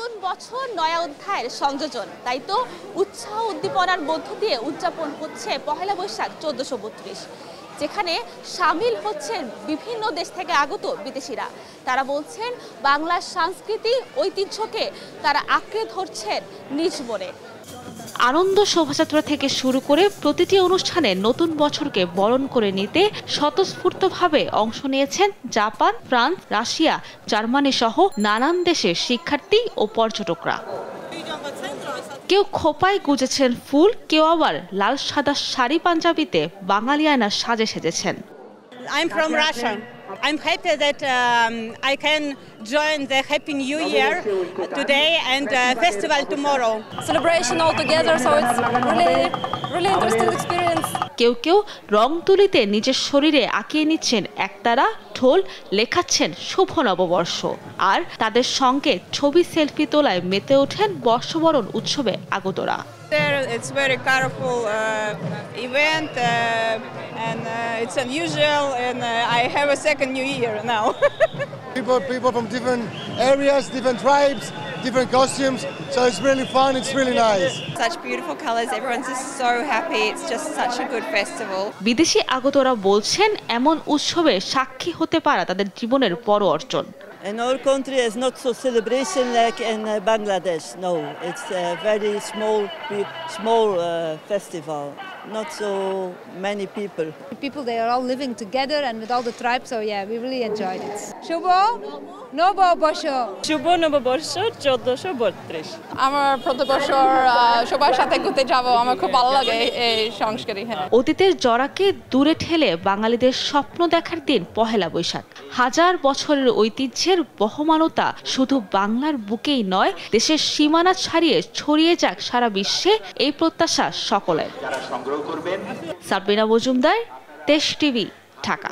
নতুন বছর নয়া অধ্যায়ের সংযোজন, তাই তো উৎসাহ উদ্দীপনার মধ্য দিয়ে উদযাপন হচ্ছে পহেলা বৈশাখ 1432, যেখানে সামিল হচ্ছেন বিভিন্ন দেশ থেকে আগত বিদেশিরা। তারা বলছেন বাংলার সংস্কৃতি ঐতিহ্যকে তারা আঁকড়ে ধরছেন নিজ মনে। আনন্দ শোভাযাত্রা থেকে শুরু করে প্রতিটি অনুষ্ঠানে নতুন বছরকে বরণ করে নিতে স্বতঃস্ফূর্তভাবে অংশ নিয়েছেন জাপান, ফ্রান্স, রাশিয়া, জার্মানি সহ নানান দেশের শিক্ষার্থী ও পর্যটকরা। কেউ খোপায় গুজেছেন ফুল, কেউ আবার লাল সাদা শাড়ি পাঞ্জাবিতে বাঙালিয়ানা সাজে সেজেছেন। I'm from Russia. I'm happy that I can join the Happy New Year today and festival tomorrow. Celebration all together, so it's really interesting experience. কেউ কেউ রং তুলিতে নিজের শরীরে আঁকিয়ে নিচ্ছেন একতারা, ঢোল, লেখাচ্ছেন শুভ নববর্ষ। আর তাদের সঙ্গে ছবি সেলফি তোলায় মেতে ওঠেন বর্ষবরণ উৎসবে আগতরা। It's very colorful event and it's unusual, and I have a second New Year now. people from different areas, different tribes, different costumes, so it's really fun, it's really nice. Such beautiful colors, everyone's just so happy, it's just such a good festival. বিদেশি আগতরা বলছেন এমন উৎসবে সাক্ষী হতে পারা তাদের জীবনের বড় অর্জন। In our country, it's not so celebration like in Bangladesh. No, it's a very small festival. Not so many people. They are all living together and with all the tribes, so yeah, we really enjoyed it. Shubho Noboborsho. Shubho Noboborsho 1432. আমার প্রতি বছর সবার সাথে ঘুরতে যাব, আমার খুব ভালো লাগে এই সংস্কৃতি। অতীতের জরাকে দূরে ঠেলে বাঙালিদের স্বপ্ন দেখার দিন পহেলা বৈশাখ। হাজার বছরের ঐতিহ্যের বহমানতা শুধু বাংলার বুকেই নয়, দেশের সীমানা ছাড়িয়ে ছড়িয়ে যাক সারা বিশ্বে, এই প্রত্যাশা সকলের। সাবরিনা মজুমদার, দেশ টিভি, ঢাকা।